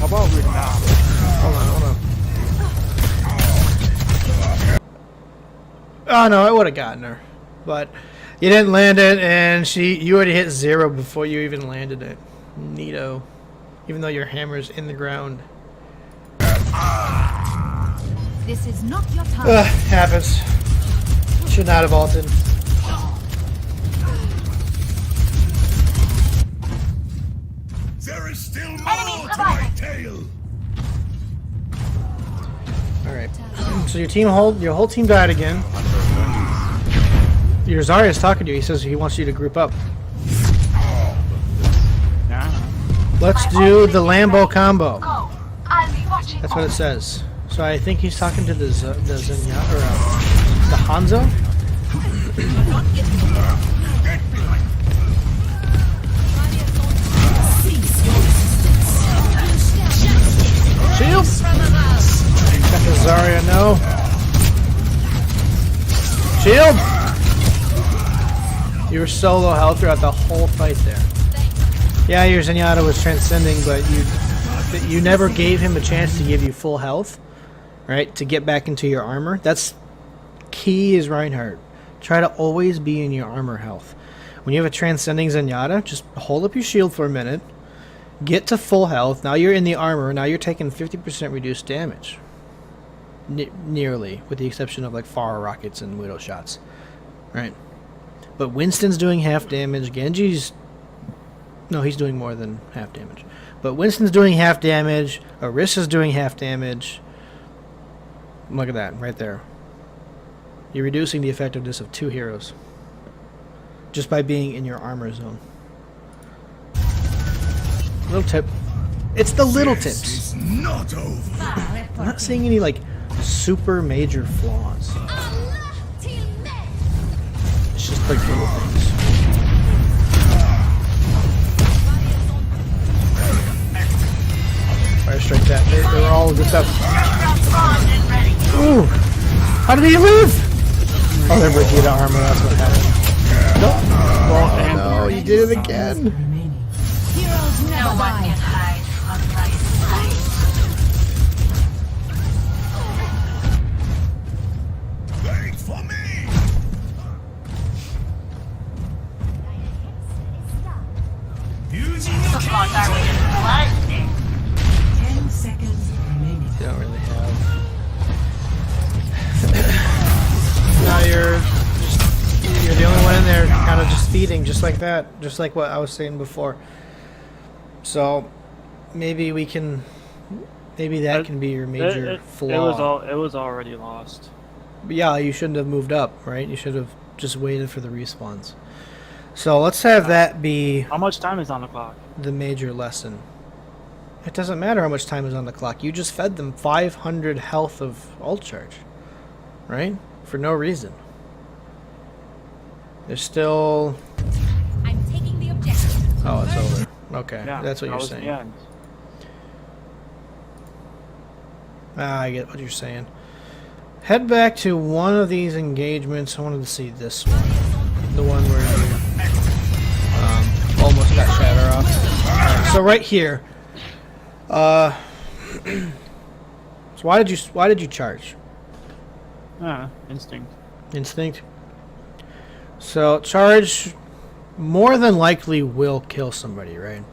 How about we now? Hold on. Oh no, it would have gotten her, but you didn't land it, and you already hit 0 before you even landed it. Neato. Even though your hammer's in the ground. This is not your time. Happens. Should not have ulted. There is still more Enemy to surviving. my tale. All right. So your whole team died again. Your Zarya's talking to you. He says he wants you to group up. Yeah. Let's do the Lambo combo. Go. I'll be watching. That's what it says. So I think he's talking to the Zenya or the Hanzo. Shield. Got the Zarya. No. Shield. You were so low health throughout the whole fight there. Yeah, your Zenyatta was transcending, but you never gave him a chance to give you full health, right? To get back into your armor. That's key is Reinhardt. Try to always be in your armor health. When you have a transcending Zenyatta, just hold up your shield for a minute, get to full health. Now you're in the armor. Now you're taking 50% reduced damage. Nearly, with the exception of like far rockets and widow shots, right? But Winston's doing half damage. Genji's... No, he's doing more than half damage. But Winston's doing half damage. Orissa's doing half damage. Look at that, right there. You're reducing the effectiveness of 2 heroes. Just by being in your armor zone. Little tip. It's the little tips. It's not over. I'm not seeing any, like, super major flaws. It's just like little things. Fire strike that. They were all good stuff. Ooh! How did he live? Oh, they're breaking the armor. That's what happened. No, you did it again. Heroes No never one can die. hide from my sight. Wait for me. Using the Come on, Darwin, just blasting. 10 seconds remaining. You don't really have. Now you're the only one in there, kind of just feeding, just like that, just like what I was saying before. So maybe we can, maybe that can be your major flaw. It was already lost. But yeah, you shouldn't have moved up, right? You should have just waited for the respawns. So let's have that be How much time is on the clock? the major lesson. It doesn't matter how much time is on the clock. You just fed them 500 health of ult charge, right? For no reason. There's still... I'm taking the objective. Oh, it's over. Okay, Yeah, that's what that you're was the saying. end. Ah, I get what you're saying. Head back to one of these engagements. I wanted to see this one. The one where you almost got Shatter off. Alright, so right here. So why did you charge? Instinct. Instinct. So charge more than likely will kill somebody, right?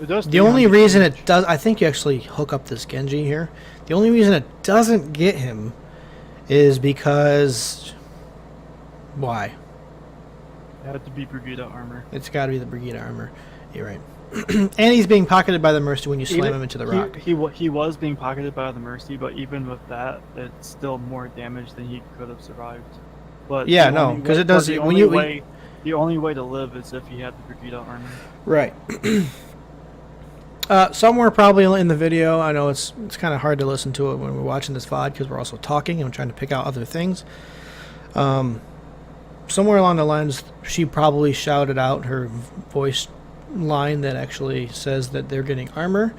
It does The only 300 reason damage. it does, I think you actually hook up this Genji here. The only reason it doesn't get him is because why? It had to be Brigida armor. It's got to be the Brigida armor. You're right. And he's being pocketed by the Mercy when you slam him into the rock. He was being pocketed by the Mercy, but even with that, it's still more damage than he could have survived. But Yeah, the no, only 'cause way- it does- but the when only you- way, the only way to live is if he had the Brigida armor. Right. Somewhere probably in the video, I know it's kind of hard to listen to it when we're watching this VOD because we're also talking and I'm trying to pick out other things. Somewhere along the lines, she probably shouted out her voice line that actually says that they're getting armor.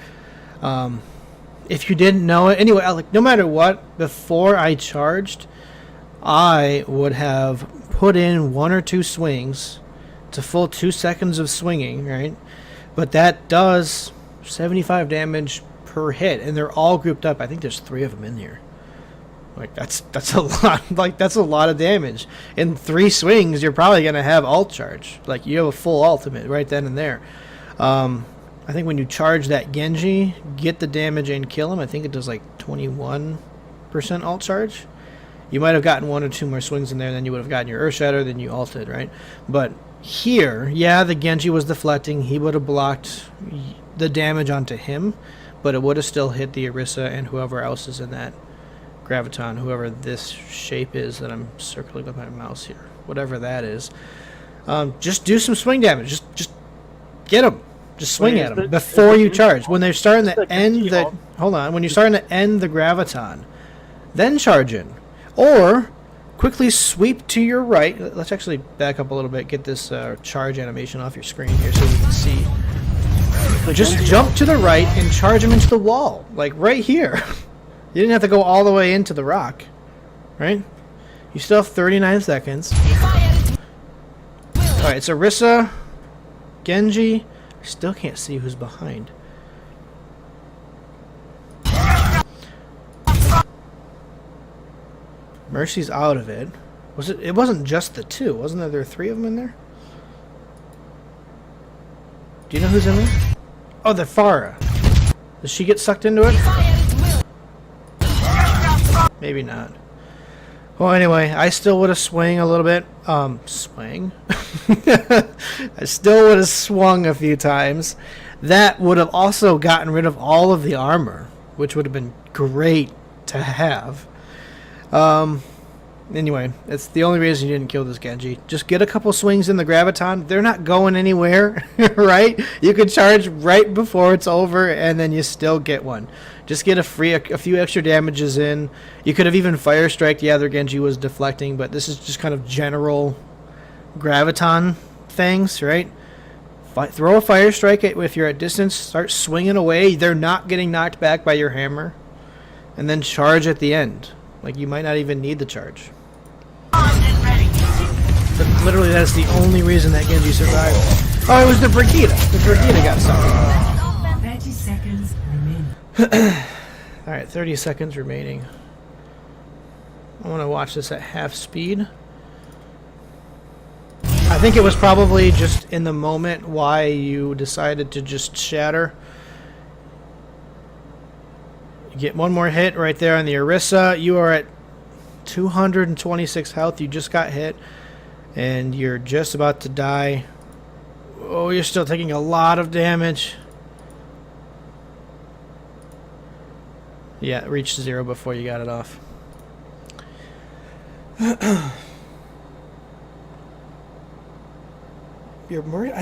If you didn't know it, anyway, like no matter what, before I charged, I would have put in 1 or 2 swings to full 2 seconds of swinging, right? But that does 75 damage per hit, and they're all grouped up. I think there's 3 of them in here. Like that's a lot. Like that's a lot of damage. In 3 swings, you're probably gonna have ult charge. Like you have a full ultimate right then and there. I think when you charge that Genji, get the damage and kill him. I think it does like 21% ult charge. You might have gotten 1 or 2 more swings in there, then you would have gotten your Earth Shatter, then you ulted, right? But here, yeah, the Genji was deflecting. He would have blocked the damage onto him, but it would have still hit the Orisa and whoever else is in that Graviton, whoever this shape is that I'm circling with my mouse here, whatever that is. Just do some swing damage. Just get them. Just swing Wait, at is them the- before is the you Genji charge. ult- When they're starting is to the end Genji the ult- hold on. When you're starting to end the Graviton, then charge in, or quickly sweep to your right. Let's actually back up a little bit. Get this charge animation off your screen here so we can see. Just jump to the right and charge him into the wall, like right here. You didn't have to go all the way into the rock, right? You still have 39 seconds. Alright, it's Orisa, Genji. Still can't see who's behind. Mercy's out of it. It wasn't just the two, wasn't there 3 of them in there? Do you know who's in there? Oh, the Farah. Does she get sucked into it? Maybe not. Well, anyway, I still would have swung a little bit. Swing? I still would have swung a few times. That would have also gotten rid of all of the armor, which would have been great to have. Anyway, it's the only reason you didn't kill this Genji. Just get a couple swings in the Graviton. They're not going anywhere, right? You could charge right before it's over, and then you still get one. Just get a few extra damages in. You could have even Fire Strike. The other Genji was deflecting, but this is just kind of general Graviton things, right? Throw a Fire Strike if you're at distance. Start swinging away. They're not getting knocked back by your hammer. And then charge at the end. Like, you might not even need the charge. But literally, that's the only reason that Genji survived. Oh, it was the Brigitte. The Brigitte got sucked. 30 seconds remaining. Alright, 30 seconds remaining. I want to watch this at half speed. I think it was probably just in the moment why you decided to just shatter. You get one more hit right there on the Orisa. You are at 226 health. You just got hit. And you're just about to die. Oh, you're still taking a lot of damage. Yeah, it reached 0 before you got it off. I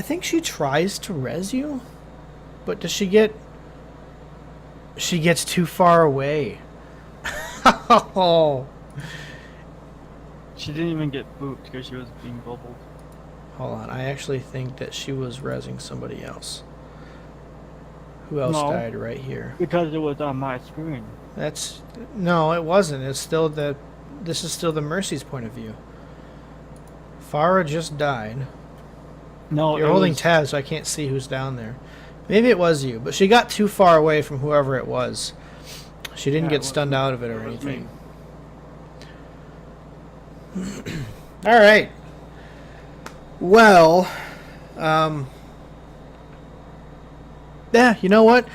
think she tries to res you. But does she get... She gets too far away. Oh. She didn't even get booped because she was being bubbled. Hold on, I actually think that she was rezzing somebody else. Who else No. died right here? Because it was on my screen. That's... No, it wasn't. It's still the... This is still the Mercy's point of view. Farah just died. No, You're it holding was- tabs, so I can't see who's down there. Maybe it was you, but she got too far away from whoever it was. She didn't Yeah, get it stunned was- out of it or it was anything. me. Alright. Well, yeah, you know what?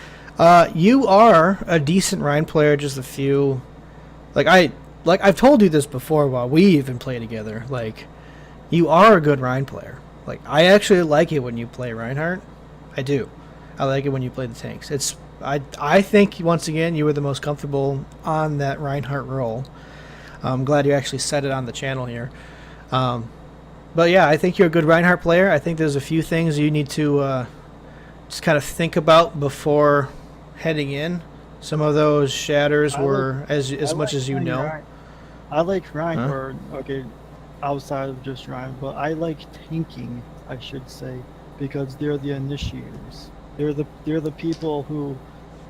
You are a decent Rhine player, just a few... I've told you this before while we even play together. Like, you are a good Rhine player. Like, I actually like it when you play Reinhardt. I do. I like it when you play the tanks. I think, once again, you were the most comfortable on that Reinhardt role. I'm glad you actually said it on the channel here. But yeah, I think you're a good Reinhardt player. I think there's a few things you need to just kind of think about before heading in. Some of those shatters were as much as you know. I like Ryan, Huh? or okay, outside of just Ryan, but I like tanking, I should say, because they're the initiators. They're the people who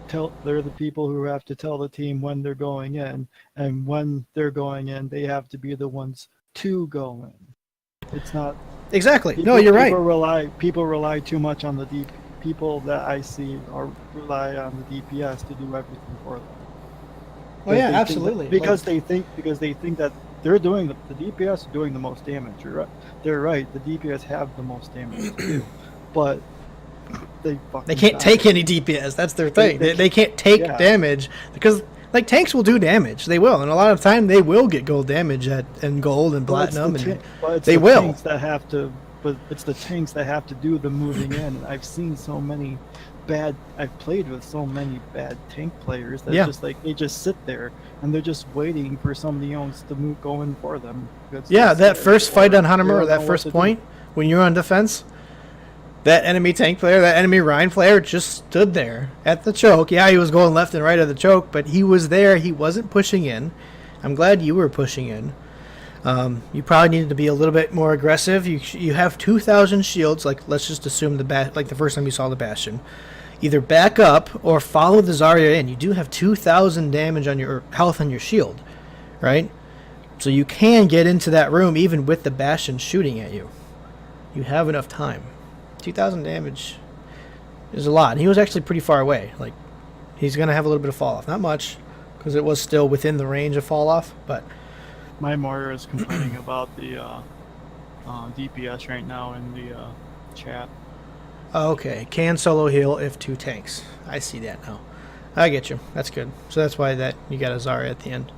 have to tell the team when they're going in, and when they're going in, they have to be the ones to go in. It's not Exactly. No, you're right. People rely too much on the DP. People that I see rely on the DPS to do everything for them. Well, yeah, They think that- absolutely. because they think that they're doing the DPS are doing the most damage. You're right. They're right. The DPS have the most damage to do, but they can't take any DPS. That's their thing. They can't take yeah. damage because like tanks will do damage. They will, and a lot of time they will get gold damage and gold and platinum, and they will. Tanks that have to, but it's the tanks that have to do the moving in. And I've seen so many I've played with so many bad tank players that Yeah. just like they just sit there and they're just waiting for somebody else to go in for them. Because Yeah, they're that scared first or fight on they Hanamura, don't know that what first to do. point when you were on defense, that enemy tank player, that enemy Rhine player just stood there at the choke. Yeah, he was going left and right of the choke, but he was there. He wasn't pushing in. I'm glad you were pushing in. You probably needed to be a little bit more aggressive. You have 2,000 shields. Like, let's just assume like the first time you saw the Bastion. Either back up or follow the Zarya in. You do have 2,000 damage on your health on your shield, right? So you can get into that room even with the Bastion shooting at you. You have enough time. 2,000 damage is a lot. And he was actually pretty far away. Like, he's going to have a little bit of fall off. Not much, because it was still within the range of fall off, but... My Moira is complaining about the DPS right now in the chat. Okay, can solo heal if 2 tanks. I see that now. I get you. That's good. So that's why that you got a Zarya at the end.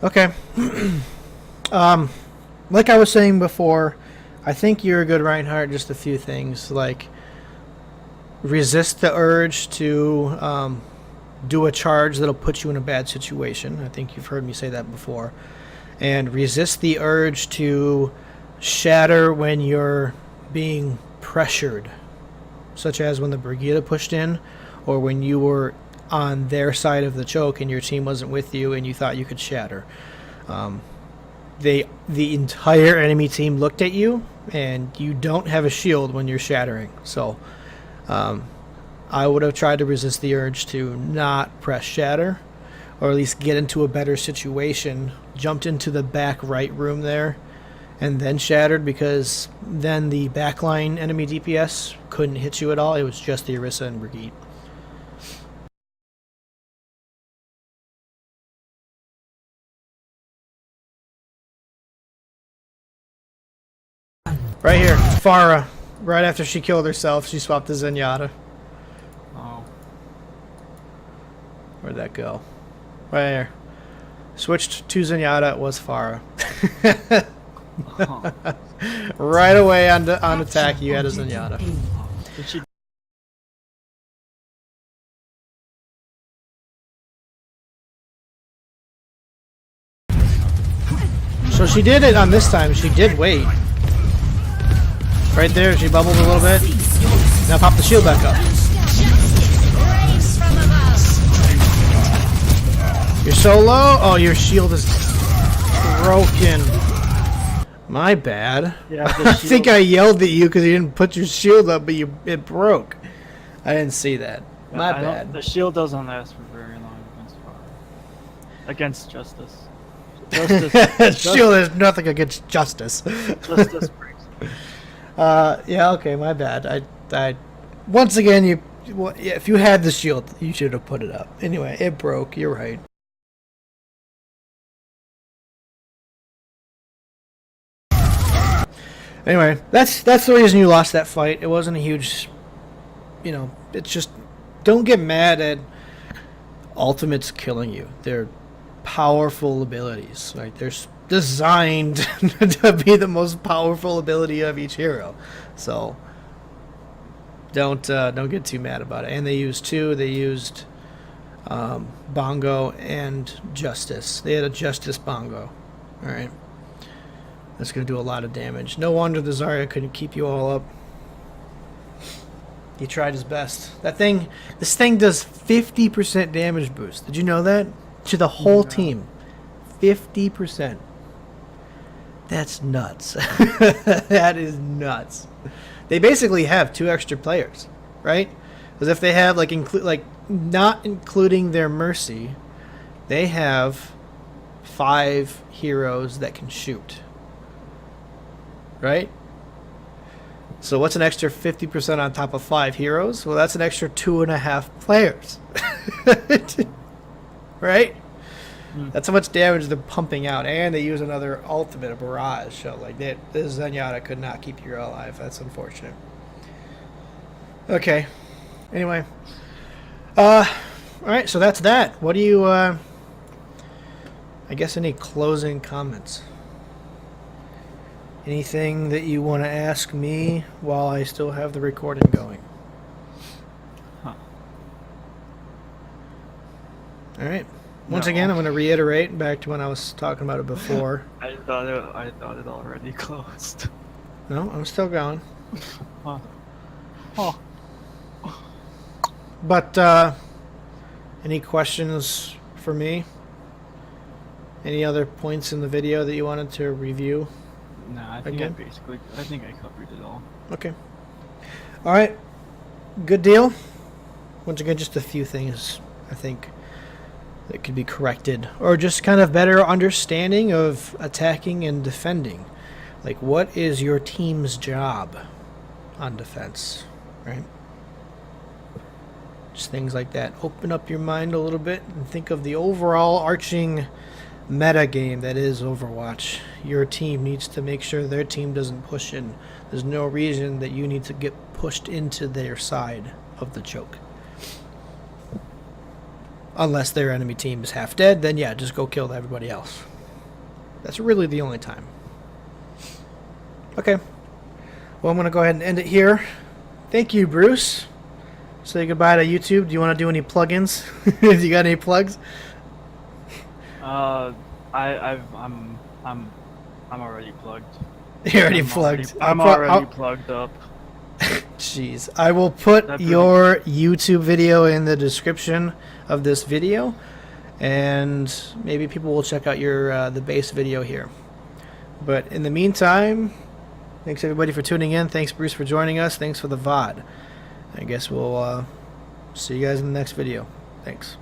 Okay. Like I was saying before, I think you're a good Reinhardt. Just a few things, like resist the urge to do a charge that'll put you in a bad situation. I think you've heard me say that before. And resist the urge to shatter when you're being pressured, such as when the Brigida pushed in, or when you were on their side of the choke and your team wasn't with you and you thought you could shatter. The entire enemy team looked at you, and you don't have a shield when you're shattering. So I would have tried to resist the urge to not press shatter, or at least get into a better situation, jumped into the back right room there, and then shattered, because then the backline enemy DPS couldn't hit you at all. It was just the Orisa and Brigitte. Right here, Farah. Right after she killed herself, she swapped to Zenyatta. Oh. Where'd that go? Right there. Switched to Zenyatta, it was Farah. Oh. Right away on attack, you had a Zenyatta. Did she? So she did it on this time. She did wait. Right there, she bubbled a little bit. Now pop the shield back up. You're so low? Oh, your shield is broken. My bad. Yeah, the I think shield- I yelled at you because you didn't put your shield up, but it broke. I didn't see that. My I don't- bad. The shield doesn't last for very long against Farah. Against Justice. Justice. Shield is nothing against justice. Justice breaks. Yeah, okay, my bad. I once again, if you had the shield, you should have put it up. Anyway, it broke. You're right. Anyway, that's the reason you lost that fight. It wasn't a huge, it's just, don't get mad at ultimates killing you. They're powerful abilities. Like, they're designed to be the most powerful ability of each hero. So don't get too mad about it. And they used two. They used Bongo and Justice. They had a Justice Bongo. All right. That's going to do a lot of damage. No wonder the Zarya couldn't keep you all up. He tried his best. This thing does 50% damage boost. Did you know that? To the whole team. 50%. That's nuts. That is nuts. They basically have 2 extra players, right? Because if they have, not including their Mercy, they have 5 heroes that can shoot. Right? So what's an extra 50% on top of 5 heroes? Well, that's an extra 2.5 players. Right? That's how much damage they're pumping out. And they use another ultimate, a barrage. So, this Zenyatta could not keep you alive. That's unfortunate. Okay. Anyway. Alright, so that's that. What do you, I guess any closing comments? Anything that you want to ask me while I still have the recording going? Huh. Alright. Once No. again, I'm going to reiterate back to when I was talking about it before. I thought it already closed. No, I'm still going. Huh. Oh. But, any questions for me? Any other points in the video that you wanted to review? Nah, I think Again? I think I covered it all. Okay. Alright. Good deal. Once again, just a few things, I think, that could be corrected. Or just kind of better understanding of attacking and defending. Like, what is your team's job on defense, right? Just things like that. Open up your mind a little bit and think of the overall arching meta game that is Overwatch. Your team needs to make sure their team doesn't push in. There's no reason that you need to get pushed into their side of the choke. Unless their enemy team is half dead, then yeah, just go kill everybody else. That's really the only time. Okay. Well, I'm going to go ahead and end it here. Thank you, Bruce. Say goodbye to YouTube. Do you want to do any plugins? Do you got any plugs? I'm already plugged. You're already plugged. I'm already plugged up. Jeez. I will put your YouTube video in the description of this video, and maybe people will check out your the base video here. But in the meantime, thanks everybody for tuning in. Thanks Bruce for joining us. Thanks for the VOD. I guess we'll see you guys in the next video. Thanks.